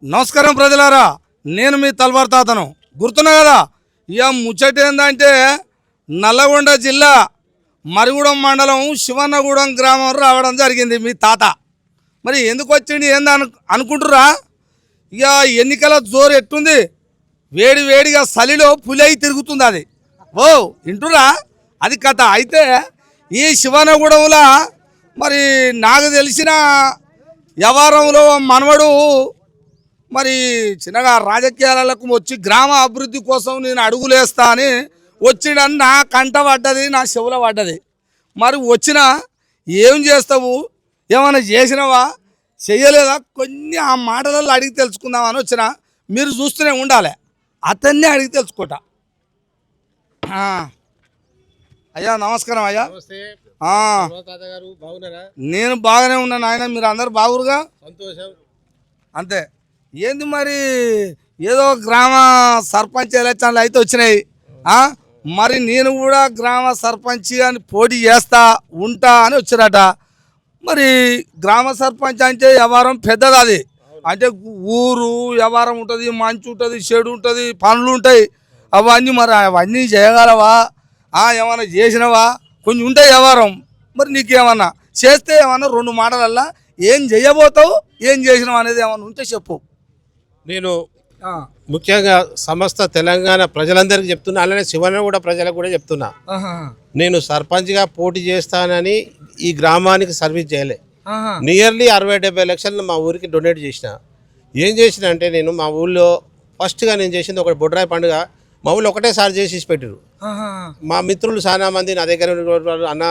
నమస్కారం ప్రజలారా, నేను మీ తల్వార్ తాతను. గుర్తున్నా కదా, ఇక ముచ్చట ఏంటంటే నల్లగొండ జిల్లా మరిగూడెం మండలం శివన్నగూడెం గ్రామం రావడం జరిగింది మీ తాత. మరి ఎందుకు వచ్చింది ఏంది అనుకుంటురా? ఇక ఎన్నికల జోరు ఎట్టుంది, వేడి వేడిగా చలిలో పులి అయి తిరుగుతుంది అది. ఓ వింటురా, అది కథ. అయితే ఈ శివన్నగూడెంలో మరి నాకు తెలిసిన వ్యవహారంలో మనవడు మరి చిన్నగా రాజకీయాలకు వచ్చి గ్రామ అభివృద్ధి కోసం నేను అడుగులేస్తా అని వచ్చిండని నా కంట పడ్డది, నా చెవుల పడ్డది. మరి వచ్చినా ఏం చేస్తావు, ఏమైనా చేసినావా, చెయ్యలేదా, కొన్ని ఆ మాటలలో అడిగి తెలుసుకుందామని వచ్చిన. మీరు చూస్తూనే ఉండాలి, అతన్నే అడిగి తెలుసుకుంటా. అయ్యా నమస్కారం అయ్యా. నేను బాగానే ఉన్నాను ఆయన, మీరు అందరు బాగురుగా? సంతోషం. అంతే. ఏంది మరి, ఏదో గ్రామ సర్పంచ్ ఎలక్షన్లు అయితే వచ్చినాయి. మరి నేను కూడా గ్రామ సర్పంచ్ అని పోటీ చేస్తా ఉంటా అని వచ్చారట. మరి గ్రామ సర్పంచ్ అంటే వ్యవహారం పెద్దది. అది అంటే ఊరు వ్యవహారం ఉంటుంది, మంచి ఉంటుంది, చెడు ఉంటుంది, పనులు ఉంటాయి. అవన్నీ మరి అవన్నీ చేయగలవా, ఏమన్నా చేసినవా? కొంచెం ఉంటాయి వ్యవహారం. మరి నీకేమన్నా చేస్తే ఏమన్నా రెండు మాటలల్లా ఏం చేయబోతావు, ఏం చేసినావు అనేది ఏమన్నా ఉంటే చెప్పు. నేను ముఖ్యంగా సమస్త తెలంగాణ ప్రజలందరికీ చెప్తున్నా, అలానే శివన్నగూడ ప్రజలకు కూడా చెప్తున్నా. నేను సర్పంచ్గా పోటీ చేస్తానని ఈ గ్రామానికి సర్వీస్ చేయలే. నియర్లీ 60-70 లక్షలు మా ఊరికి డొనేట్ చేసిన. ఏం చేసిన అంటే, నేను మా ఊళ్ళో ఫస్ట్గా నేను చేసింది ఒక బొడ్రాయి పండుగ మా ఊళ్ళో ఒకటేసారి చేసి పెట్టారు. మా మిత్రులు చాలా మంది నా దగ్గర అన్న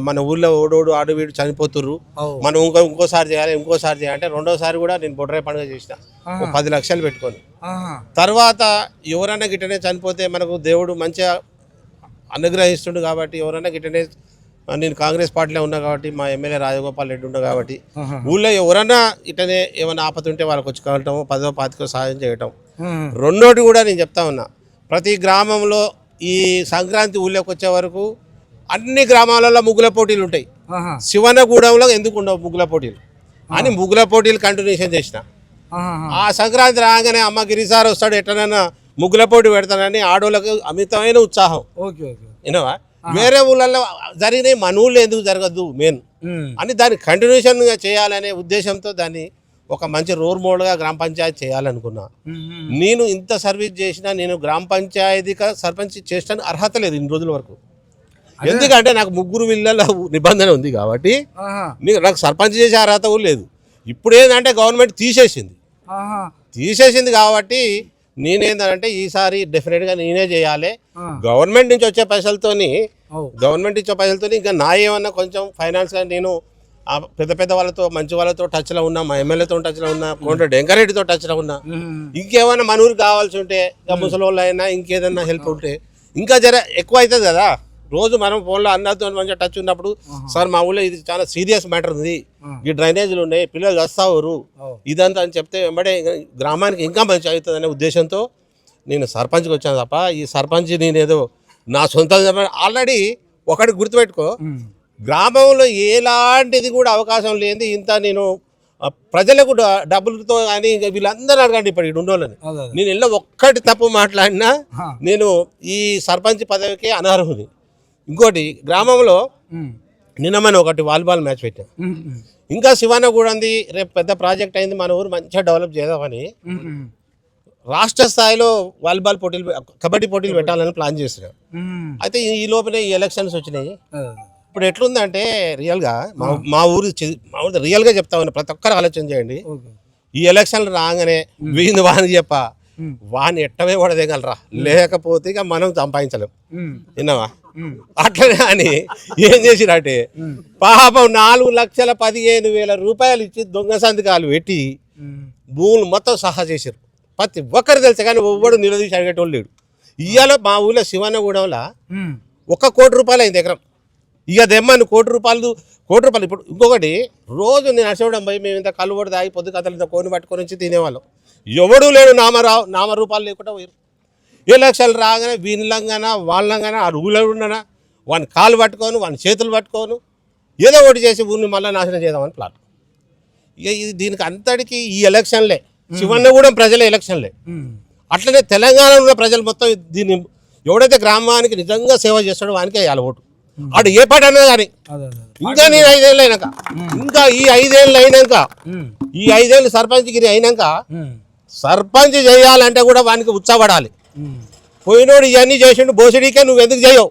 మన ఊళ్ళో ఓడోడు ఆడు వీడు చనిపోతుర్రు, మనం ఇంకోసారి చేయాలి అంటే రెండోసారి కూడా నేను బొడ్రాయి పండుగ చేసిన 10 లక్షలు పెట్టుకొని. తర్వాత ఎవరైనా గిట్టనే చనిపోతే మనకు దేవుడు మంచిగా అనుగ్రహిస్తుండు కాబట్టి, ఎవరైనా గిట్టనే, నేను కాంగ్రెస్ పార్టీలో ఉన్నా కాబట్టి, మా ఎమ్మెల్యే రాజగోపాల్ రెడ్డి ఉన్నా కాబట్టి, ఊళ్ళో ఎవరన్నా ఇటనే ఏమైనా ఆపతుంటే వాళ్ళకి వచ్చి కలవటం, 10-20 సాయం చేయటం. రెండోటి కూడా నేను చెప్తా ఉన్నా, ప్రతి గ్రామంలో ఈ సంక్రాంతి ఊళ్ళోకి వచ్చే వరకు అన్ని గ్రామాలలో ముగ్గుల పోటీలు ఉంటాయి. శివన్నగూడెంలో ఎందుకు ఉండవు ముగ్గుల పోటీలు అని ముగ్గుల పోటీలు కంటిన్యూషన్ చేసిన. ఆ సంక్రాంతి రాగానే అమ్మ గిరిసారి వస్తాడు, ఎట్లనైనా ముగ్గుల పోటీ పెడతానని ఆడోళ్ళకి అమితమైన ఉత్సాహం. వినవా, వేరే ఊళ్ళల్లో జరిగినాయి మన ఊళ్ళో ఎందుకు జరగద్దు మెయిన్ అని దాన్ని కంటిన్యూషన్గా చేయాలనే ఉద్దేశంతో దాన్ని ఒక మంచి రోల్ మోడల్గా గ్రామ పంచాయతీ చేయాలనుకున్నా. నేను ఇంత సర్వీస్ చేసినా నేను గ్రామ పంచాయతీగా సర్పంచ్ చేసిన అర్హత లేదు ఇన్ని రోజుల వరకు. ఎందుకంటే నాకు 3 వీళ్ళ నిబంధన ఉంది కాబట్టి నాకు సర్పంచ్ చేసే అర్హత కూడా లేదు. ఇప్పుడు ఏంటంటే గవర్నమెంట్ తీసేసింది కాబట్టి నేనేందంటే ఈసారి డెఫినెట్గా నేనే చేయాలి. గవర్నమెంట్ నుంచి వచ్చే పైసలతోని ఇంకా నా ఏమన్నా కొంచెం ఫైనాన్స్గా నేను పెద్ద వాళ్ళతో మంచి వాళ్ళతో టచ్లో ఉన్నా, మా ఎమ్మెల్యేతో టచ్లో ఉన్నా, కోండ్ర వెంకరెడ్డితో టచ్లో ఉన్నా. ఇంకేమైనా మన ఊరికి కావాల్సి ఉంటే, ఇంకా ముసలి వాళ్ళు అయినా ఇంకేదన్నా హెల్ప్ ఉంటే ఇంకా జర ఎక్కువ అవుతుంది కదా. రోజు మనం ఫోన్లో అందరితో మంచిగా టచ్ ఉన్నప్పుడు, సార్ మా ఊళ్ళో ఇది చాలా సీరియస్ మ్యాటర్ ఉంది, ఈ డ్రైనేజీలు ఉన్నాయి, పిల్లలు వస్తావు ఇదంతా అని చెప్తే వెంబడే గ్రామానికి ఇంకా మంచి అవుతుంది అనే ఉద్దేశంతో నేను సర్పంచ్కి వచ్చాను తప్ప ఈ సర్పంచ్ నేనేదో నా సొంత ఆల్రెడీ ఒకటి గుర్తుపెట్టుకో, గ్రామంలో ఎలాంటిది కూడా అవకాశం లేనిది ఇంత నేను ప్రజలకు డబ్బులతో కానీ వీళ్ళందరూ అడగండి ఇప్పుడు ఈ ఉండోళ్ళని. నేను ఇలా ఒక్కటి తప్పు మాట్లాడినా నేను ఈ సర్పంచ్ పదవికి అనర్హుని. ఇంకోటి గ్రామంలో నిన్న మనం ఒకటి వాలీబాల్ మ్యాచ్ పెట్టాం. ఇంకా శివన్నగూడెంది రేపు పెద్ద ప్రాజెక్ట్ అయింది, మన ఊరు మంచిగా డెవలప్ చేద్దామని రాష్ట్ర స్థాయిలో వాలీబాల్ పోటీలు, కబడ్డీ పోటీలు పెట్టాలని ప్లాన్ చేస్తున్నాం. అయితే ఈ లోపలే ఈ ఎలక్షన్స్ వచ్చినాయి. ఇప్పుడు ఎట్లుందంటే రియల్గా మా ఊరు రియల్గా చెప్తా ఉన్నా, ప్రతి ఒక్కరు ఆలోచన చేయండి. ఈ ఎలక్షన్లు రాగానే వీని వానికి చెప్ప వాని ఎట్టమే కూడా దిగలరా, లేకపోతే ఇక మనం సంపాదించలేం. విన్నావా? అట్లనే అని ఏం చేసిరంటే పాపం 4,15,000 రూపాయలు ఇచ్చి దొంగ సంతకాలు పెట్టి భూములు మొత్తం సహా చేశారు. ప్రతి ఒక్కరు తెలుసు కానీ ఎవ్వడు నిలదీసి అడిగేటోళ్ళు లేడు. ఇవాళ మా ఊళ్ళో శివన్నగూడెంలో 1 కోటి రూపాయలు అయింది ఎకరం. ఇక దెమ్మని కోటి రూపాయలు. ఇప్పుడు ఇంకొకటి, రోజు నేను నడచడం పోయి మేము ఇంత కలువడు దాగి పొద్దు కథలు ఇంత కోని పట్టుకొని వచ్చి తినేవాళ్ళం. ఎవడూ లేడు, నామరూపాలు లేకుండా పోయారు. ఎలక్షన్లు రాగానే వీళ్ళంగానా వాళ్ళంగానా ఆ ఊళ్ళో ఉండనా వాని కాలు పట్టుకోను, వాని చేతులు పట్టుకోను, ఏదో ఒకటి చేసి ఊరిని మళ్ళీ నాశనం చేద్దామని ప్లాన్. ఇక ఇది దీనికి అంతటికి ఈ ఎలక్షన్లే శివన్నగూడెం ప్రజల ఎలక్షన్లే. అట్లనే తెలంగాణలో ఉన్న ప్రజలు మొత్తం దీన్ని ఎవడైతే గ్రామానికి నిజంగా సేవ చేస్తాడో వానికే వేయాలి ఓటు. అటు ఏ పాట అన్నా కానీ ఇంకా నేను 5 ఏళ్ళు అయినాక ఇంకా ఈ 5 ఏళ్ళు అయినాక ఈ 5 ఏళ్ళు సర్పంచ్ గిరి అయినాక సర్పంచ్ చేయాలంటే కూడా వానికి ఉత్సాహపడాలి. పోయినోడు ఇవన్నీ చేసిండు బోసిడీకే నువ్వు ఎందుకు చేయవు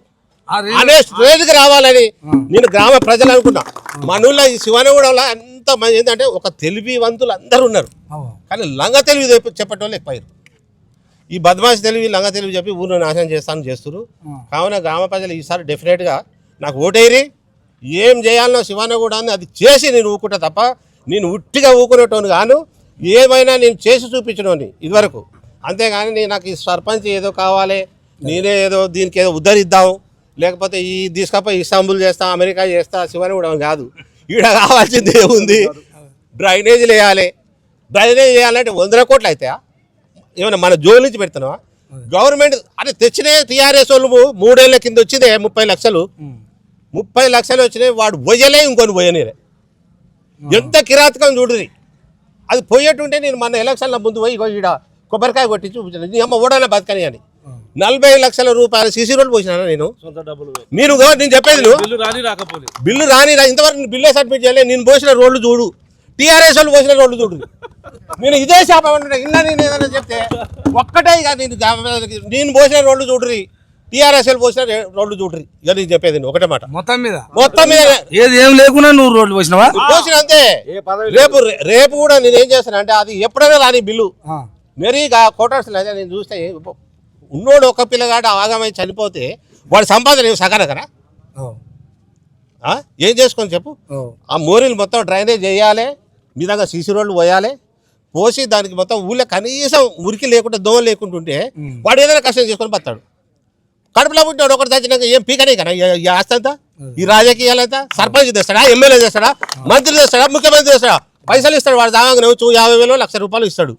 అనే స్టేజ్కి రావాలని నేను గ్రామ ప్రజలు అనుకున్నా. మనూళ్ళో ఈ శివనగూడలో అంత మంది ఏంటంటే ఒక తెలివివంతులు అందరూ ఉన్నారు, కానీ లంగ తెలివి చెప్పటం ఎక్కువయ్యారు. ఈ బద్మాషి తెలివి లంగ తెలివి చెప్పి ఊరిని నాశనం చేస్తున్నారు. కావున గ్రామ ప్రజలు ఈసారి డెఫినెట్గా నాకు ఓటేరి ఏం చేయాలనో శివనగూడాన్ని అది చేసి నేను ఊకుంటా తప్ప నేను ఉట్టిగా ఊకునేటోని గాను ఏమైనా నేను చేసి చూపించడోని ఇదివరకు. అంతేగాని నేను నాకు ఈ సర్పంచ్ ఏదో కావాలి, నేనే ఏదో దీనికి ఏదో ఉద్ధరిద్దాం, లేకపోతే ఈ తీసుకపోయి ఇస్తాంబుల్ చేస్తా, అమెరికా చేస్తా, శివనగూడెం కాదు. ఈడ కావాల్సింది ఏముంది, డ్రైనేజీలు వేయాలి. డ్రైనేజ్ వేయాలంటే 100 కోట్లు అవుతాయా? ఏమన్నా మన జోలు నుంచి పెడుతున్నావా? గవర్నమెంట్ అంటే తెచ్చినాయి టీఆర్ఎస్ వాళ్ళు 3 ఏళ్ల కింద వచ్చిందే 30 లక్షలు. 30 లక్షలు వచ్చినాయి, వాడు పోయలే ఇంకొని పోయనేరే. ఎంత కిరాతకం చూడుది. అది పోయేటుంటే నేను మన ఎలక్షన్ల ముందు పోయి ఈడ కొబ్బరికాయ కొట్టి చూపించాను, నీ అమ్మ ఓడాన బతకని అని. 40 లక్షల రూపాయలు సీసీ రోడ్లు పోసినా నేను చెప్పేది బిల్లు రాని ఇంతవరకు బిల్లే సబ్మిట్ చేయలేదు. నేను పోసిన రోడ్లు చూడు, టీఆర్ఎస్ వాళ్ళు పోసిన రోడ్లు చూడు. నేను ఇదే శాప ఇలా నేను ఏదైనా చెప్తే ఒక్కటే ఇక నేను పోసిన రోడ్లు చూడ్రి, టీఆర్ఎస్ పోసిన రోడ్లు చూడ్రి. ఇక నేను చెప్పేది ఒకటే మాట, మొత్తం మీద ఏది ఏం లేకుండా నువ్వు రోడ్లు పోసినావా? పోసిన అంతే. రేపు కూడా నేను ఏం చేస్తాను అంటే అది ఎప్పుడైనా రాని బిల్లు మెరీగా కోటర్స్ లేదా నేను చూస్తే ఉన్నోడు ఒక పిల్లగాడు ఆగమై చనిపోతే వాడి సంపాదన సగన కదా ఏం చేసుకొని చెప్పు. ఆ మోరీలు మొత్తం డ్రైనేజ్ చేయాలి, మీ దగ్గర సీసీ రోడ్లు పోయాలి, పోసి దానికి మొత్తం ఊళ్ళో కనీసం మురికి లేకుండా దోమ లేకుండా ఉంటే వాడు ఏదైనా కష్టం చేసుకొని బతాడు. కడుపులో పుట్టినాడు ఒకటి తెచ్చినాక ఏం పీకనే కదా ఈ ఆస్తి అంతా, ఈ రాజకీయాలంతా. సర్పంచ్ తెస్తాడా, ఎమ్మెల్యే తెస్తాడా, మంత్రి తెస్తాడా, ముఖ్యమంత్రి తెస్తాడా? పైసలు ఇస్తాడు వాడు, దాగా నవ్వు 50,000 1,00,000 ఇస్తాడు.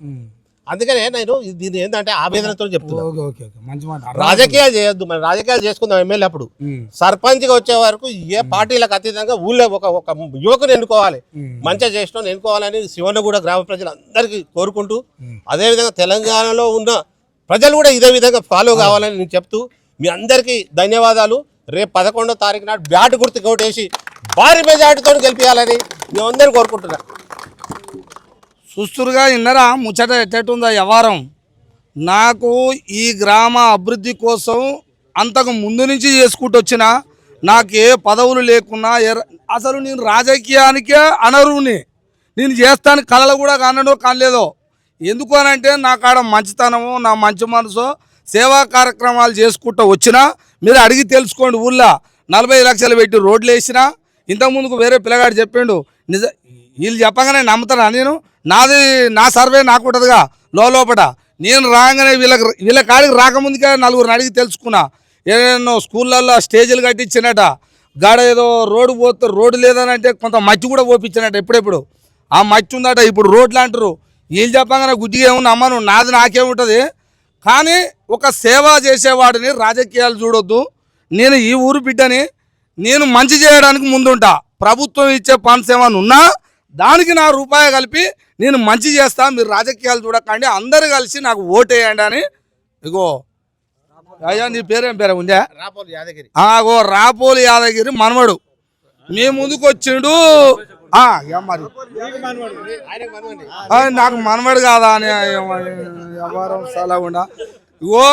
అందుకనే నేను దీన్ని ఏంటంటే ఆవేదనతో చెప్తున్నా, రాజకీయాలు చేయొద్దు. మనం రాజకీయాలు చేసుకుందాం. ఎమ్మెల్యే అప్పుడు సర్పంచ్గా వచ్చే వరకు ఏ పార్టీలకు అతీతంగా ఊళ్ళో ఒక యువకుని ఎన్నుకోవాలి, మంచిగా చేసిన ఎన్నుకోవాలని శివన్నగూడ గ్రామ ప్రజలందరికీ కోరుకుంటూ, అదేవిధంగా తెలంగాణలో ఉన్న ప్రజలు కూడా ఇదే విధంగా ఫాలో కావాలని నేను చెప్తూ మీ అందరికీ ధన్యవాదాలు. రేపు 11వ తారీఖు నాడు బ్యాట్ గుర్తు ఓటేసి భారీ మెజార్టీతో గెలిపించాలని మేమందరూ కోరుకుంటున్నా. సుస్తురుగా ఇన్నరా ముచ్చట ఎట్టేటుందా వ్యవహారం. నాకు ఈ గ్రామ అభివృద్ధి కోసం అంతకు ముందు నుంచి చేసుకుంటూ వచ్చిన, నాకు ఏ పదవులు లేకున్నా అసలు నేను రాజకీయానికే అనరుని, నేను చేస్తాను కళలు కూడా కానడో కానలేదో. ఎందుకు అనంటే నా కాడ మంచితనము, నా మంచి మనసు, సేవా కార్యక్రమాలు చేసుకుంటూ వచ్చినా మీరు అడిగి తెలుసుకోండి. ఊళ్ళో 40 లక్షలు పెట్టి రోడ్లు వేసినా, ఇంతకుముందుకు వేరే పిల్లగాడు చెప్పిండు, వీళ్ళు చెప్పగానే నమ్ముతానా నేను? నా సర్వే నాకు ఉంటుందిగా లోపట. నేను రాగానే వీళ్ళ కాడికి రాకముందుకే 4గురిని అడిగి తెలుసుకున్నా. ఏదైనా స్కూళ్ళల్లో స్టేజీలు కట్టించినట, గాడ ఏదో రోడ్డు పోతే రోడ్డు లేదనంటే కొంత మట్టి కూడా పోపించినట్టు. ఎప్పుడెప్పుడు ఆ మట్టి ఉందట, ఇప్పుడు రోడ్లు అంటారు. వీళ్ళు చెప్పగానే గుడ్డిగా ఏమన్నా అమ్మను, నాది నాకేముంటుంది. కానీ ఒక సేవ చేసేవాడిని రాజకీయాలు చూడొద్దు. నేను ఈ ఊరు బిడ్డని, నేను మంచి చేయడానికి ముందుంటా. ప్రభుత్వం ఇచ్చే ఫండ్స్ ఏమైనా ఉన్నా దానికి నా రూపాయి కలిపి నేను మంచి చేస్తా. మీరు రాజకీయాలు చూడకండి, అందరు కలిసి నాకు ఓటేయండి అని. ఇగో అయ్యా నీ పేరేం పేరే ఉందా? రాపోలు యాదగిరి మనవడు మీ ముందుకు వచ్చిండు. నాకు మనవడు కాదా అని వ్యవహారం సలగుండా. ఇగో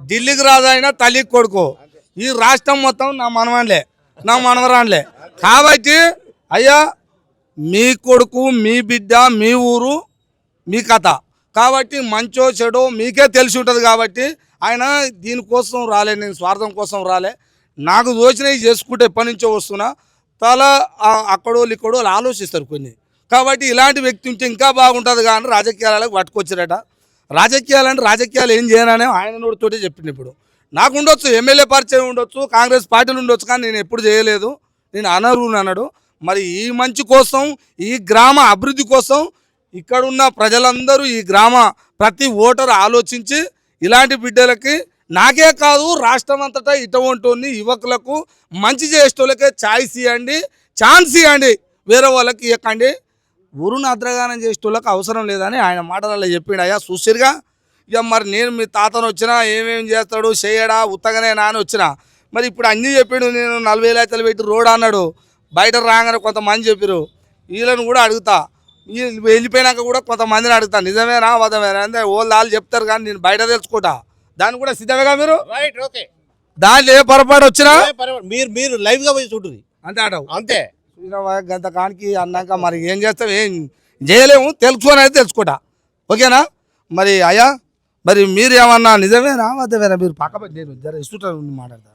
ఢిల్లీకి రాజైనా తల్లికి కొడుకు, ఈ రాష్ట్రం మొత్తం నా మనవన్లే, నా మనవరాన్లే. కాబట్టి అయ్యా మీ కొడుకు, మీ బిడ్డ, మీ ఊరు, మీ కథ. కాబట్టి మంచో చెడో మీకే తెలిసి ఉంటుంది. కాబట్టి ఆయన దీనికోసం రాలే, నేను స్వార్థం కోసం రాలే. నాకు దోచినవి చేసుకుంటే ఎప్పటి నుంచో వస్తున్నా. తల అక్కడోళ్ళు ఇక్కడోళ్ళు ఆలోచిస్తారు కొన్ని. కాబట్టి ఇలాంటి వ్యక్తి ఉంటే ఇంకా బాగుంటుంది కానీ రాజకీయాలకు పట్టుకొచ్చారట. రాజకీయాలు ఏం చేయనని ఆయన నోటితోటే చెప్పింది. ఇప్పుడు నాకు ఉండొచ్చు, ఎమ్మెల్యే పరిచయం ఉండొచ్చు, కాంగ్రెస్ పార్టీలు ఉండొచ్చు, కానీ నేను ఎప్పుడు చేయలేదు, నేను అనరుని అన్నాడు. మరి ఈ మంచి కోసం, ఈ గ్రామ అభివృద్ధి కోసం ఇక్కడున్న ప్రజలందరూ, ఈ గ్రామ ప్రతి ఓటరు ఆలోచించి ఇలాంటి బిడ్డలకి, నాకే కాదు రాష్ట్రం అంతటా ఇటువంటి యువకులకు మంచి చేసేటోళ్ళకే ఛాన్స్ ఇవ్వండి, వేరే వాళ్ళకి ఇవ్వకండి. ఊరును అద్రగానం చేసేటోళ్ళకి అవసరం లేదని ఆయన మాటలలో చెప్పిండు. అయ్యా చూసిరుగా, ఇక మరి నేను మీ తాతను వచ్చినా ఏమేమి చేస్తాడు చేయడా ఉత్తగానే నాని వచ్చినా మరి ఇప్పుడు అన్నీ చెప్పిండు. నేను 40 లక్షలు పెట్టి రోడ్ అన్నాడు, బయట రాగానే కొంతమంది చెప్పారు. వీళ్ళని కూడా అడుగుతా, వీళ్ళు వెళ్ళిపోయినాక కూడా కొంతమందిని అడుగుతా, నిజమేనా వదమేనా అంటే వాళ్ళు చెప్తారు కానీ నేను బయట తెలుసుకుంటా. దాన్ని కూడా సిద్ధమేగా మీరు? Right, okay. దాంట్లో ఏ పొరపాటు వచ్చినా మీరు లైవ్ గా పోయి చూడండి అంతే ఆటవు. అంతే. గంత కానికి అన్నాక మరి ఏం చేస్తాం, ఏం చేయలేము, తెలుసుకొని అయితే తెలుసుకుంటా. ఓకేనా? మరి అయ్యా మరి మీరు ఏమన్నా నిజమేనా వద్దమేనా? మీరు పక్క నేను జర ఇస్తుంటా మాట్లాడతా.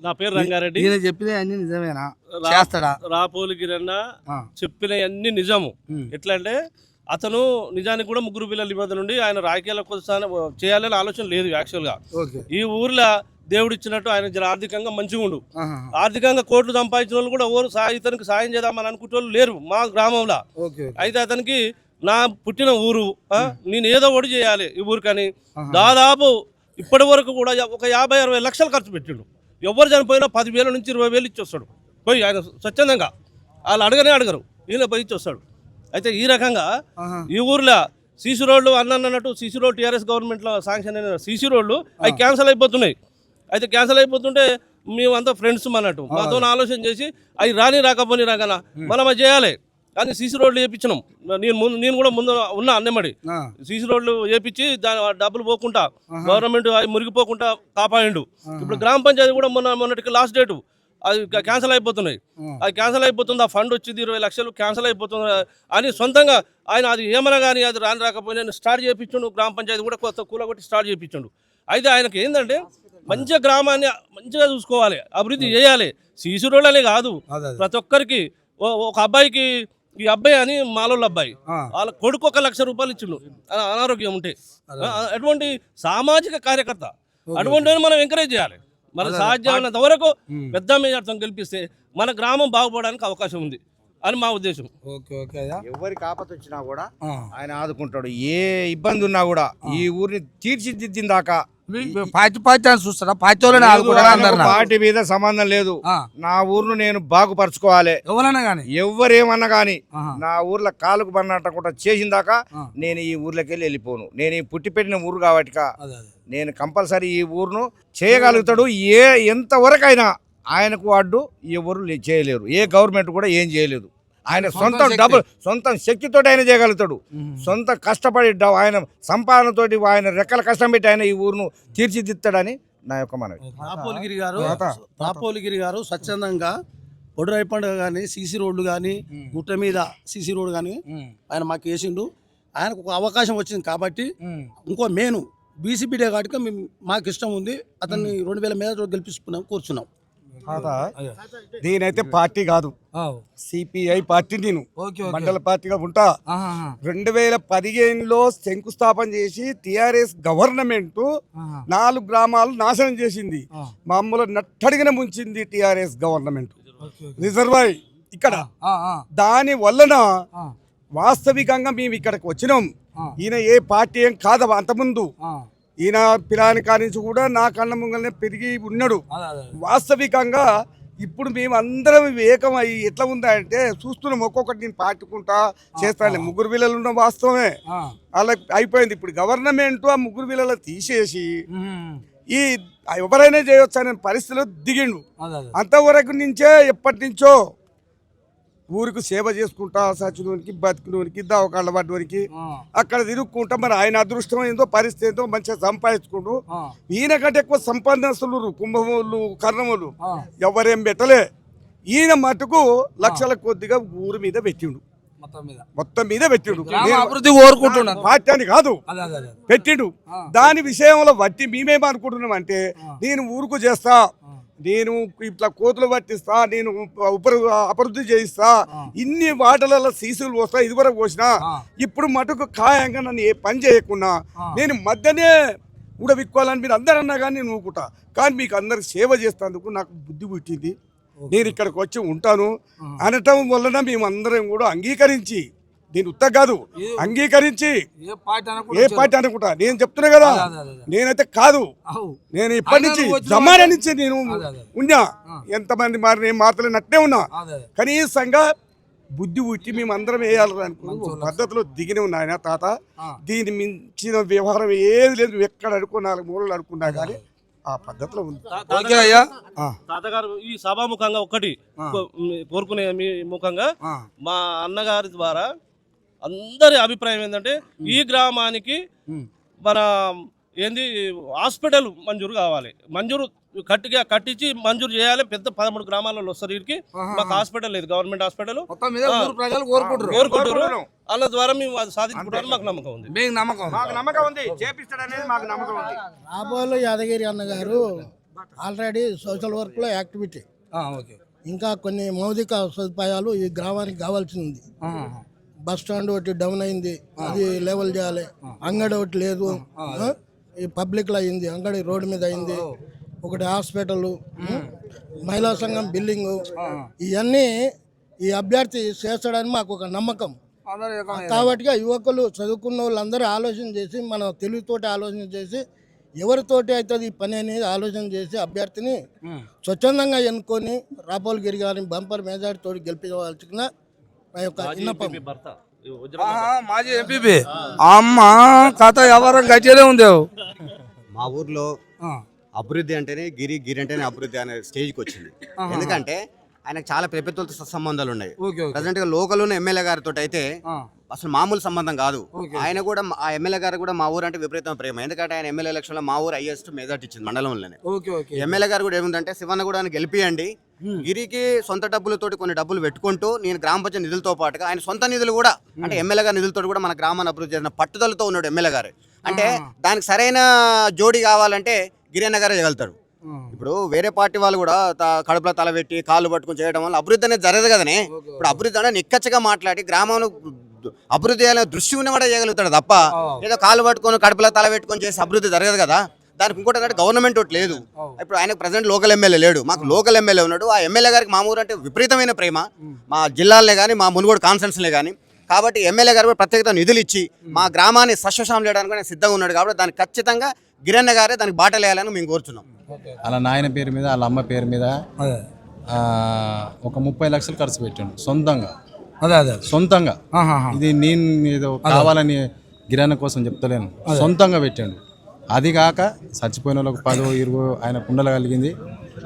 నా పేరు రంగారెడ్డి. నేను చెప్పిన అన్ని నిజమేనా? చేస్తాడా? రాపోలిగిరన్న చెప్పిన అన్ని నిజము. ఎట్లా అంటే అతను నిజానికి కూడా ముగ్గురు పిల్లల ఇబ్బంది నుండి ఆయన రాజకీయాలకు చేయాలని ఆలోచన లేదు యాక్చువల్గా. ఈ ఊర్లో దేవుడు ఇచ్చినట్టు ఆయన జర ఆర్థికంగా మంచిగా ఉండు. ఆర్థికంగా కోట్లు సంపాదించిన వాళ్ళు కూడా ఎవరు ఇతనికి సాయం చేద్దామని అనుకుంటే వాళ్ళు లేరు మా గ్రామంలో. అయితే అతనికి నా పుట్టిన ఊరు, నేను ఏదో ఒకటి చేయాలి ఈ ఊరికని దాదాపు ఇప్పటి వరకు కూడా ఒక 50-60 లక్షలు ఖర్చు పెట్టిండు. ఎవరు చనిపోయినా 10,000 నుంచి 20,000 ఇచ్చి వస్తాడు పోయి. ఆయన స్వచ్ఛందంగా వాళ్ళు అడగరు, ఈయన పోయి ఇచ్చి వస్తాడు. అయితే ఈ రకంగా ఈ ఊర్లో సీసీ రోడ్లు అన్నట్టు సీసీ రోడ్ టీఆర్ఎస్ గవర్నమెంట్లో శాంక్షన్ అయిన సీసీ రోడ్లు అవి క్యాన్సిల్ అయిపోతున్నాయి. అయితే క్యాన్సిల్ అయిపోతుంటే మేమంతా ఫ్రెండ్స్ అన్నట్టు మాతో ఆలోచన చేసి అవి రాకపోని రాకనా మనం అది చేయాలి కానీ సీసీ రోడ్లు వేయించినాం. నేను కూడా ముందు ఉన్నా అన్నమడి సీసీ రోడ్లు వేయించి దాని డబ్బులు పోకుండా గవర్నమెంట్ అవి మురిగిపోకుండా కాపాడిండు. ఇప్పుడు గ్రామ పంచాయతీ కూడా మొన్నటికి లాస్ట్ డేటు అది క్యాన్సిల్ అయిపోతున్నాయి. అది క్యాన్సిల్ అయిపోతుంది, ఆ ఫండ్ వచ్చింది 20 లక్షలు క్యాన్సిల్ అయిపోతుంది అని సొంతంగా ఆయన అది ఏమన్నా కానీ అది రాకపోయినా స్టార్ట్ చేయించండు. గ్రామ పంచాయతీ కూడా కొత్త కూలగొట్టి స్టార్ట్ చేయించండు. అయితే ఆయనకి ఏంటంటే మంచిగా గ్రామాన్ని మంచిగా చూసుకోవాలి, అభివృద్ధి చేయాలి. సీసీ రోడ్లు అనే కాదు, ప్రతి ఒక్కరికి ఒక అబ్బాయికి ఈ అబ్బాయి అని మాలోళ్ళ అబ్బాయి వాళ్ళ కొడుకు 1 లక్ష రూపాయలు ఇచ్చిండు అనారోగ్యం ఉంటే. అటువంటి సామాజిక కార్యకర్త అటువంటి మనం ఎంకరేజ్ చేయాలి. మన సాధ్యమైనంత వరకు పెద్ద మేజార్తో గెలిపిస్తే మన గ్రామం బాగుపడడానికి అవకాశం ఉంది అని మా ఉద్దేశం. ఎవరికి ఆపత వచ్చినా కూడా ఆయన ఆదుకుంటాడు. ఏ ఇబ్బంది ఉన్నా కూడా ఈ ఊరిని తీర్చిదిద్దిన దాకా పార్టీ చూస్తారా? పార్టీ మీద సంబంధం లేదు. నా ఊరును నేను బాగుపరచుకోవాలి. ఎవరన్నా కానీ ఎవరేమన్నా కానీ నా ఊర్లో కాలుకు పడినట్టు చేసిన దాకా నేను ఈ ఊర్లోకి వెళ్ళిపోను. నేను ఈ పుట్టి పెట్టిన ఊరు కాబట్టి నేను కంపల్సరీ ఈ ఊరును చేయగలుగుతాడు. ఎంతవరకైనా ఆయనకు అడ్డు ఎవరు చేయలేరు. ఏ గవర్నమెంట్ కూడా ఏం చేయలేదు. ఆయన సొంత శక్తితో ఆయన చేయగలుగుతాడు. సొంత కష్టపడి ఆయన సంపాదనతోటి ఆయన రెక్కల కష్టం పెట్టి ఆయన ఈ ఊరును తీర్చిదిద్దాడని నా యొక్క మనవి. రాపోలిగిరి గారు స్వచ్ఛందంగా ఒడ్రాయి పండుగ కానీ సీసీ రోడ్లు కానీ గుట్ట మీద సీసీ రోడ్డు కానీ ఆయన మాకు వేసిండు. ఆయనకు ఒక అవకాశం వచ్చింది కాబట్టి ఇంకో మెయిన్ బీసీపీడే కాబట్టి మాకు ఇష్టం ఉంది. అతన్ని 2000 మీద గెలిపించుకున్నాం కూర్చున్నాం. నేనైతే పార్టీ కాదు, సిపిఐ పార్టీ. నేను మండల పార్టీగా ఉంటా. 2015లో శంకుస్థాపన చేసి టిఆర్ఎస్ గవర్నమెంట్ 4 గ్రామాలు నాశనం చేసింది. మమ్మల్ని నట్టడిగిన ముంచింది టిఆర్ఎస్ గవర్నమెంట్. రిజర్వాయర్ ఇక్కడ దాని వలన వాస్తవికంగా మేము ఇక్కడికి వచ్చినాం. ఈయన ఏ పార్టీ ఏం కాదు. అంతకుముందు ఈయన పిలాని కానించి కూడా నా కళ్ళ ముంగల్నే పెరిగి ఉన్నాడు. వాస్తవికంగా ఇప్పుడు మేము అందరం ఏకమై ఎట్లా ఉందంటే చూస్తున్నాం. ఒక్కొక్కటి నేను పాటుకుంటా చేస్తాను. 3 పిల్లలు ఉన్న వాస్తవమే అలా అయిపోయింది. ఇప్పుడు గవర్నమెంట్ ఆ 3 పిల్లలు తీసేసి ఈ ఎవరైనా చేయొచ్చు అనే పరిస్థితిలో దిగిండు. అంతవరకు నుంచే ఎప్పటి నుంచో ఊరికి సేవ చేసుకుంటా సచినోనికి బతికినోనికి దవకాళ్ళ పడ్డోనికి అక్కడ తిరుగుకుంటా. మరి ఆయన అదృష్టం ఏందో పరిస్థితి ఏందో మంచిగా సంపాదించుకుంటూ ఈయన కంటే ఎక్కువ సంపాదనస్తులు కుంభములు కర్ణములు ఎవరేం పెట్టలే. ఈయన మటుకు లక్షల కొద్దిగా ఊరి మీద పెట్టిండు, మొత్తం మీద పెట్టిండు. అభివృద్ధి కోరుకుంటున్నాను పార్టీ అని కాదు, పెట్టిండు. దాని విషయంలో బట్టి మేమేమనుకుంటున్నాం అంటే నేను ఊరుకు చేస్తా, నేను ఇట్లా కోతులు పట్టిస్తా, నేను అభివృద్ధి చేయిస్తా, ఇన్ని వాటలలో సీసులు పోస్తా, ఇదివరకు పోసినా. ఇప్పుడు మటుకు ఖాయంగా నన్ను ఏ పని చేయకున్నా నేను మధ్యనే కూడా విక్కోవాలని మీరు అందరూ అన్నా కానీ నేను ఊరుకుంటా. కానీ మీకు అందరికి సేవ చేస్తేందుకు నాకు బుద్ధి పుట్టింది. నేను ఇక్కడికి వచ్చి ఉంటాను అనటం వలన మేమందరం కూడా అంగీకరించి, దీని ఉత్త కాదు అంగీకరించి ఏ పార్టీ అనుకుంటా నేను చెప్తున్నా కదా. నేనైతే కాదు, నేను ఇప్పటి నుంచి జమానా నుంచి నేను ఉన్నా. ఎంతమంది మరి నేను మాత్రమే నట్టే ఉన్నా. కనీసంగా బుద్ధి పుట్టి మేమందరం వేయాలి అనుకో పద్ధతిలో దిగిన ఉన్నాయన తాత. దీని మించిన వ్యవహారం ఏది లేదు. నువ్వు ఎక్కడ అడుకో 4 మూలలు అడుకున్నా కానీ ఆ పద్ధతిలో ఉంది. ఓకే అయ్యా. తాతగారు ఈ సభాముఖంగా ఒకటి కోరుకునే మీ ముఖంగా మా అన్నగారి ద్వారా అందరి అభిప్రాయం ఏంటంటే ఈ గ్రామానికి మన ఏంది హాస్పిటల్ మంజూరు కావాలి. మంజూరు కట్టించి మంజూరు చేయాలి. పెద్ద 13 గ్రామాలలో వస్తారు వీరికి. మాకు హాస్పిటల్ లేదు, గవర్నమెంట్ హాస్పిటల్ కోరుకుంటారు. వాళ్ళ ద్వారా మేము అది సాధించుకుంటామని మాకు నమ్మకం ఉంది. మీకు నమ్మకం? మాకు నమ్మకం ఉంది, చేపిస్తాడనేది మాకు నమ్మకం ఉంది. రాబోలు యాదగిరి అన్నగారు ఆల్రెడీ సోషల్ వర్క్లో యాక్టివిటీ, ఇంకా కొన్ని మౌలిక సదుపాయాలు ఈ గ్రామానికి కావాల్సింది. బస్ స్టాండ్ ఒకటి డౌన్ అయింది, అది లెవెల్ చేయాలి. అంగడి ఒకటి లేదు, ఈ పబ్లిక్లో అయింది. అంగడి రోడ్డు మీద అయింది. ఒకటి హాస్పిటల్, మహిళా సంఘం బిల్డింగు, ఇవన్నీ ఈ అభ్యర్థి చేస్తాడని మాకు ఒక నమ్మకం. కాబట్టి యువకులు చదువుకున్న వాళ్ళందరూ ఆలోచన చేసి, మన తెలుగుతోటి ఆలోచన చేసి, ఎవరితోటి అవుతుంది ఈ పని అనేది ఆలోచన చేసి అభ్యర్థిని స్వచ్ఛందంగా ఎన్నుకొని రాపోలగిరి గారిని బంపర్ మెజార్టీతో గెలిపించవలసిన నా యొక్క విన్నపం. మాజీ ఎంపీపీ అమ్మ కథ ఎవరు గట్టిగానే ఉంది. మా ఊర్లో అభివృద్ధి అంటేనే గిరి అంటేనే అభివృద్ధి అనే స్టేజ్కి వచ్చింది. ఎందుకంటే ఆయనకు చాలా ప్రభుత్వాలతో సత్సంబంధాలు ఉన్నాయి. ప్రజెంట్ గా లోకల్ ఉన్న ఎమ్మెల్యే గారితో అయితే అసలు మామూలు సంబంధం కాదు. ఆయన కూడా ఆ ఎమ్మెల్యే గారు కూడా మా ఊరు అంటే విపరీతం ప్రేమ. ఎందుకంటే ఆయన ఎమ్మెల్యే ఎలక్షన్ లో మా ఊరు హైయెస్ట్ మెజార్టీ ఇచ్చింది మండలంలోనే. ఎమ్మెల్యే గారు కూడా ఏముందంటే శివన్న కూడా గెలిపియండి, గిరికి సొంత డబ్బులతోటి కొన్ని డబ్బులు పెట్టుకుంటూ నేను గ్రామ పంచాయతీ నిధులతో పాటుగా ఆయన సొంత నిధులు కూడా అంటే ఎమ్మెల్యే గారి నిధులతో కూడా మన గ్రామాన్ని అభివృద్ధి చేసిన పట్టుదలతో ఉన్నాడు ఎమ్మెల్యే గారు. అంటే దానికి సరైన జోడీ కావాలంటే గిరన్న గారే చేయగలుగుతారు. ఇప్పుడు వేరే పార్టీ వాళ్ళు కూడా కడుపులో తల పెట్టి కాళ్ళు పట్టుకుని చేయడం వల్ల అభివృద్ధి అనేది జరగదు కదనే. ఇప్పుడు అభివృద్ధి అంటే నిక్కచ్చగా మాట్లాడి గ్రామంలో అభివృద్ధి చేయాలనే దృష్టి ఉన్న కూడా చేయగలుగుతాడు తప్ప ఏదో కాళ్ళు పట్టుకొని కడుపులో తల పెట్టుకొని చేసి అభివృద్ధి జరగదు కదా. దానికి ఇంకోటి అంటే గవర్నమెంట్ ఒకటి లేదు. ఇప్పుడు ఆయనకు ప్రజెంట్ లోకల్ ఎమ్మెల్యే లేడు, మాకు లోకల్ ఎమ్మెల్యే ఉన్నాడు. ఆ ఎమ్మెల్యే గారికి మా ఊరు అంటే విపరీతమైన ప్రేమ, మా జిల్లాలనే కానీ మా మునుగోడు కాన్స్టెన్సీలే కానీ. కాబట్టి ఎమ్మెల్యే గారు ప్రత్యేకత నిధులు ఇచ్చి మా గ్రామాన్ని సస్యశ్యామం చేయడానికి కూడా సిద్ధంగా ఉన్నాడు. కాబట్టి దానికి ఖచ్చితంగా గిరన్న గారే దానికి బాటలేయాలని మేము కోరుతున్నాం. అలా నాయన పేరు మీద వాళ్ళ అమ్మ పేరు మీద ఒక 30 లక్షలు ఖర్చు పెట్టాడు సొంతంగా. సొంతంగా ఇది నేను ఏదో కావాలని గిరన్న కోసం చెప్తలేను, సొంతంగా పెట్టాడు. అది కాక చచ్చిపోయిన వాళ్ళకి 10, 20 ఆయన కుండలు కలిగింది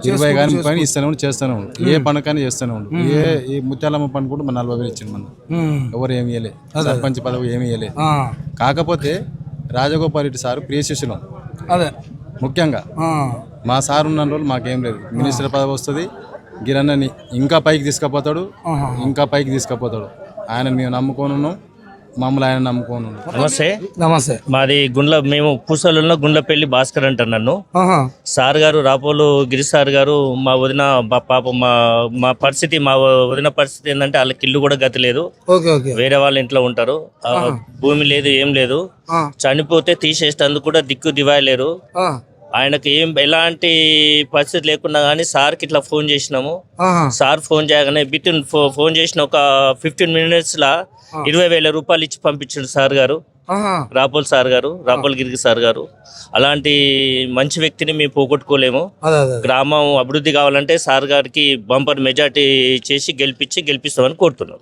20 కానీ 30 ఇస్తూనే ఉండు, చేస్తూనే ఉండు. ఏ పని కానీ చేస్తూనే ఉండు. ఈ ముత్యాలమ్మ పని కూడా మన 40,000 ఇచ్చింది. మన ఎవరు ఏమి ఇవ్వలే, సర్పంచ్ పదవి ఏమి ఇవ్వలే. కాకపోతే రాజగోపాల్ రెడ్డి సారు ప్రియ శిష్యులం. అదే ముఖ్యంగా మా సార్ ఉన్న రోజులు మాకేం లేదు. మినిస్టర్ పదవి వస్తుంది, గిరన్నని ఇంకా పైకి తీసుకుపోతాడు, ఇంకా పైకి తీసుకుపోతాడు. ఆయన మేము నమ్ముకొని ఉన్నాం, మమ్మల్ని ఆయన నమ్ముకొని ఉన్నాం. నమస్తే. మాది మేము పూసలలో గుండ్లపల్లి భాస్కర్ అంటారు నన్ను. సార్ గారు రాపోలు గిరి సార్ గారు మా వదిన పాప మా పరిస్థితి, మా వదిన పరిస్థితి ఏంటంటే వాళ్ళకి ఇల్లు కూడా గతి లేదు, వేరే వాళ్ళ ఇంట్లో ఉంటారు, భూమి లేదు, ఏం లేదు. చనిపోతే తీసేసేందుకు కూడా దిక్కు దివాయలేరు. ఆయనకి ఎలాంటి పరిస్థితి లేకుండా కానీ సార్కి ఇట్లా ఫోన్ చేసినాము. సార్ ఫోన్ చేయగానే ఫోన్ చేసిన ఒక 15 minutes లా 20,000 రూపాయలు ఇచ్చి పంపించాడు సార్ గారు, రాపోల్ సార్ గారు, రాపోల్ గిరికి సార్ గారు. అలాంటి మంచి వ్యక్తిని మేము పోగొట్టుకోలేము. గ్రామం అభివృద్ధి కావాలంటే సార్ గారికి బంపర్ మెజార్టీ చేసి గెలిపిస్తామని కోరుతున్నాం.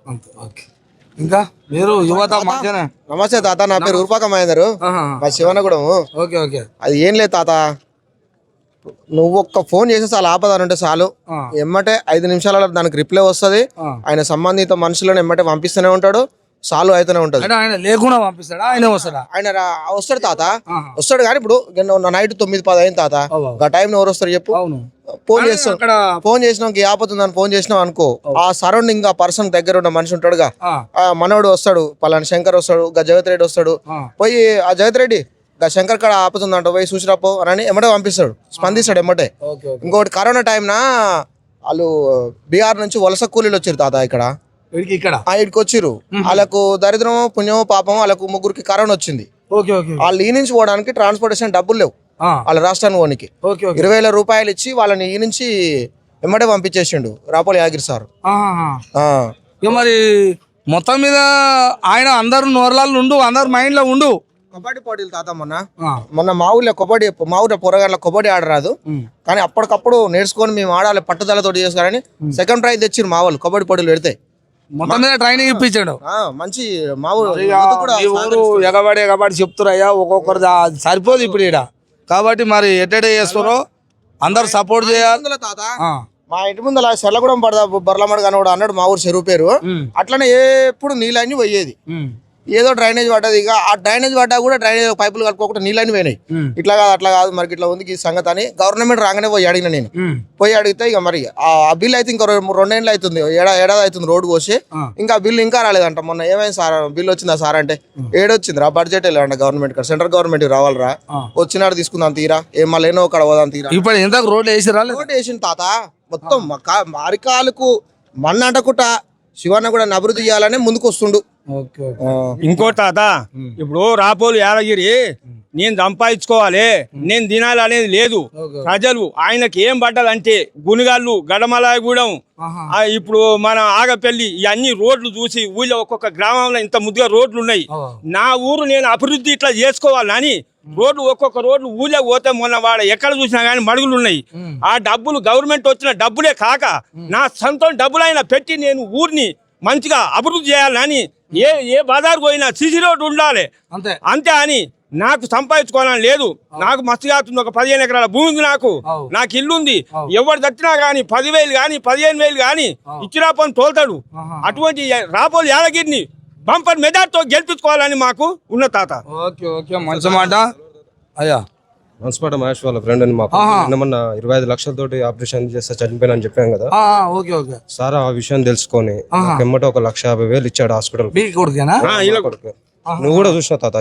ఇంకా మీరు యువత నమస్తే తాత, నా పేరు ఉరుపాక మహేందరు, మా శివనగూడెం. అది ఏం లేదు తాత, నువ్వు ఒక్క ఫోన్ చేసి చాలు, ఆపదాని ఉంటే చాలు, ఎమ్మటే 5 నిమిషాలలో దానికి రిప్లై వస్తుంది. ఆయన సంబంధిత మనుషులను ఎమ్మటే పంపిస్తూనే ఉంటాడు, సాల్వ్ అయితేనే ఉంటది. ఆయన లేకుండా పంపిస్తాడా, ఆయన వస్తాడా? ఆయన వస్తాడు తాత, వస్తాడు. కానీ ఇప్పుడు నైట్ 9-10 అయింది తాత, ఆ టైం ఎవరు వస్తారు చెప్పు? ఫోన్ చేస్తాం, ఫోన్ చేసినాం ఆపుతుందని ఫోన్ చేసినాం అనుకో, ఆ సరౌండింగ్ ఆ పర్సన్ దగ్గర ఉన్న మనిషి ఉంటాడుగా, ఆ మనోడు వస్తాడు, పలానా శంకర్ వస్తాడు, జగత్ రెడ్డి వస్తాడు, పోయి ఆ జగత్ రెడ్డి శంకర్ కాడ ఆపుతుందంట, పోయి చూసిరాపో అని ఎమ్మటే పంపిస్తాడు, స్పందిస్తాడు ఎమ్మటే. ఇంకోటి కరోనా టైంన వాళ్ళు బీహార్ నుంచి వలస కూలీలు వచ్చారు తాత ఇక్కడ ఇక్కడికి వచ్చిర్రు. వాళ్ళకు దరిద్రమో పుణ్యమో పాపమో వాళ్ళకు 3గురికి కరోనా వచ్చింది. వాళ్ళు ఈ నుంచి పోవడానికి ట్రాన్స్పోర్టేషన్ డబ్బులు లేవు వాళ్ళ రాష్ట్రానికి పోనీకి. 20,000 రూపాయలు ఇచ్చి వాళ్ళని ఈ నుంచి ఎమ్మటే పంపించేసిండు రాపోల్ యాదగిరి సార్. మరి మొత్తం మీద ఆయన అందరు నోర్లాలు ఉండు, అందరు మైండ్ లో ఉండు. కబడ్డీ పోటీలు తాత, మొన్న మా ఊళ్ళో మా ఊళ్ళో పొరగాళ్ళ కబడ్డీ ఆడరాదు, కానీ అప్పటికప్పుడు నేర్చుకొని మేము ఆడాలి పట్టుదలతో చేసుకోవాలని 2nd ప్రైజ్ తెచ్చిరు మా వాళ్ళు కబడ్డీ పోటీలు పెడితే. మొత్తం మీద ట్రైనింగ్ ఇప్పించాడు. మంచి మా ఊరు ఇక యూత్ కూడా ఈ ఊరు ఎగబడి చెప్తురయ్యా ఒక్కొక్కరు సరిపోదు ఇప్పుడు ఈడ. కాబట్టి మరి ఎట్టడే చేస్తారో అందరు సపోర్ట్ చేయాలి. తాత మా ఇంటి ముందు సెల్లగూడెం బర్లమడు అని కూడా అన్నాడు మా ఊరు చెరువు పేరు. అట్లనే ఎప్పుడు నీళ్ళని పోయేది, ఏదో డ్రైనేజ్ పడ్డది. ఇక ఆ డ్రైనేజ్ పడ్డా కూడా డ్రైనేజ్ పైపులు కలుపుకోకుండా నీళ్ళని పోయినాయి. ఇట్లా కాదు అట్లా కాదు మరి ఇట్లా ఉంది ఈ సంగతి అని గవర్నమెంట్ రాగానే పోయి అడిగిన నేను. పోయి అడిగితే ఇక మరి ఆ బిల్ అయితే ఇంకా 2 ఏళ్ళు అవుతుంది, ఏడాది అవుతుంది రోడ్డు కోసి, ఇంకా బిల్లు ఇంకా రాలేదంట. మొన్న ఏమైంది సార్ బిల్ వచ్చిందా సార్ అంటే ఏడొచ్చింది రా, బడ్జెట్ వెళ్ళండి గవర్నమెంట్ సెంట్రల్ గవర్నమెంట్ రావాలరా, వచ్చినాడు తీసుకుందాం తీరా, ఏం మళ్ళీ ఏనో ఒక పోదాం తీరా. ఇప్పుడు ఎంత రోడ్డు వేసిరా? రోడ్డు వేసింది తాత మొత్తం అరికాలకు మన్ను అంటకుట శివన్న కూడా అభివృద్ధి చేయాలని ముందుకు వస్తుండు. ఇంకో తాత ఇప్పుడు రాపోలు యాదగిరి నేను సంపాదించుకోవాలి, నేను తినాలి అనేది లేదు. ప్రజలు ఆయనకి ఏం పడ్డదంటే గునిగాళ్ళు, గడమలాగూడెం, ఇప్పుడు మన ఆగపల్లి ఇవన్నీ రోడ్లు చూసి ఊళ్ళో ఒక్కొక్క గ్రామంలో ఇంత ముద్దుగా రోడ్లు ఉన్నాయి. నా ఊరు నేను అభివృద్ధి ఇట్లా చేసుకోవాలని రోడ్లు ఒక్కొక్క రోడ్లు ఊళ్ళో పోతే మొన్న వాడ ఎక్కడ చూసినా కానీ మడుగులు ఉన్నాయి. ఆ డబ్బులు గవర్నమెంట్ వచ్చిన డబ్బులే కాక నా సొంతం డబ్బులైనా పెట్టి నేను ఊరిని మంచిగా అభివృద్ధి చేయాలని ఏ బజారు పోయినా సిసి రోడ్డు ఉండాలి అంతే అని నాకు సంపాదించుకోవాలని లేదు. నాకు మస్తు కాస్తుంది, ఒక 15 ఎకరాల భూమి ఉంది, నాకు ఇల్లు ఉంది. ఎవరు తట్టినా గానీ 10,000 కానీ 15,000 కానీ ఇచ్చినా పని తోలుతాడు. అటువంటి రాపోలు యాదగిరిని బంపర్ మెజార్టీతో గెలిపించుకోవాలని మాకు ఉన్న తాత. మంచి మాట అయ్యా. మనస్పాట మహేష్ వాళ్ళ ఫ్రెండ్ అని మాకు నిన్న 25 లక్షలతోటి ఆపరేషన్ చేస్తే చనిపోయినా అని చెప్పాను కదా సార్. ఆ విషయం తెలుసుకొని ఎమ్మట 1,50,000 ఇచ్చాడు హాస్పిటల్. నువ్వు కూడా చూసిన తాత.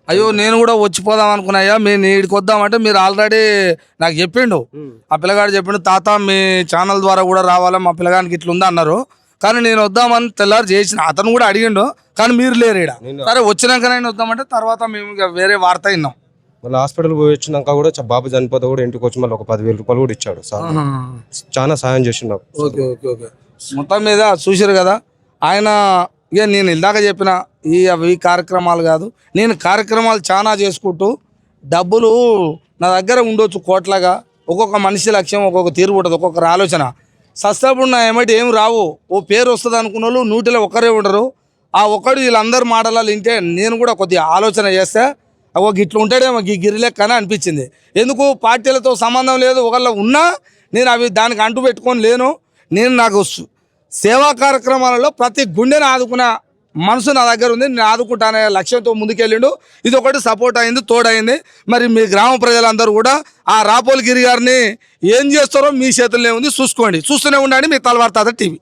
అయ్యో నేను కూడా వచ్చిపోదాం అనుకున్నాయ్యా. మేము నీడికి వద్దామంటే మీరు ఆల్రెడీ నాకు చెప్పిండు, ఆ పిల్లగాడు చెప్పిండు తాత మీ ఛానల్ ద్వారా కూడా రావాలా మా పిల్లగానికి ఇట్లుందా అన్నారు. కానీ నేను వద్దామని తెల్లారు చేసిన, అతను కూడా అడిగిండు కానీ మీరు లేరు ఈడ. సరే వచ్చినాకనైనా వద్దామంటే తర్వాత మేము వేరే వార్త విన్నాం. మళ్ళీ హాస్పిటల్ పోయి వచ్చినాక కూడా బాబు చనిపోతే కూడా ఇంటికి వచ్చి మళ్ళీ ఒక 10,000 రూపాయలు కూడా ఇచ్చాడు సార్. చాలా సాయం చేసిండు. మొత్తం మీద చూసారు కదా ఆయన. ఇక నేను ఇందాక చెప్పిన ఈ కార్యక్రమాలు కాదు, నేను కార్యక్రమాలు చాలా చేసుకుంటూ డబ్బులు నా దగ్గర ఉండొచ్చు కోట్లగా. ఒక్కొక్క మనిషి లక్ష్యం ఒక్కొక్క తీరు ఉంటుంది, ఒక్కొక్కరు ఆలోచన. సస్తప్పుడు నా ఏమిటి ఏం రావు, ఓ పేరు వస్తుంది అనుకున్న వాళ్ళు 100లో ఒకరే ఉండరు. ఆ ఒక్కడు వీళ్ళందరూ మాటలు వింటే నేను కూడా కొద్దిగా ఆలోచన చేస్తే ఒక ఇట్లా ఉంటాడేమో గిరిలెక్క అని అనిపించింది. ఎందుకు పార్టీలతో సంబంధం లేదు, ఒకళ్ళ ఉన్నా నేను అవి దానికి అంటు పెట్టుకొని లేను. నేను నాకు సేవా కార్యక్రమాలలో ప్రతి గుండెని ఆదుకున్న మనసు నా దగ్గర ఉంది, నేను ఆదుకుంటానే లక్ష్యంతో ముందుకెళ్ళిండు. ఇది ఒకటి సపోర్ట్ అయింది, తోడైంది. మరి మీ గ్రామ ప్రజలందరూ కూడా ఆ రాపోలు గిరి గారిని ఏం చేస్తారో మీ చేతుల్లో ఉంది, చూసుకోండి. చూస్తూనే ఉండండి మీ తలవార్ తాత టీవీ.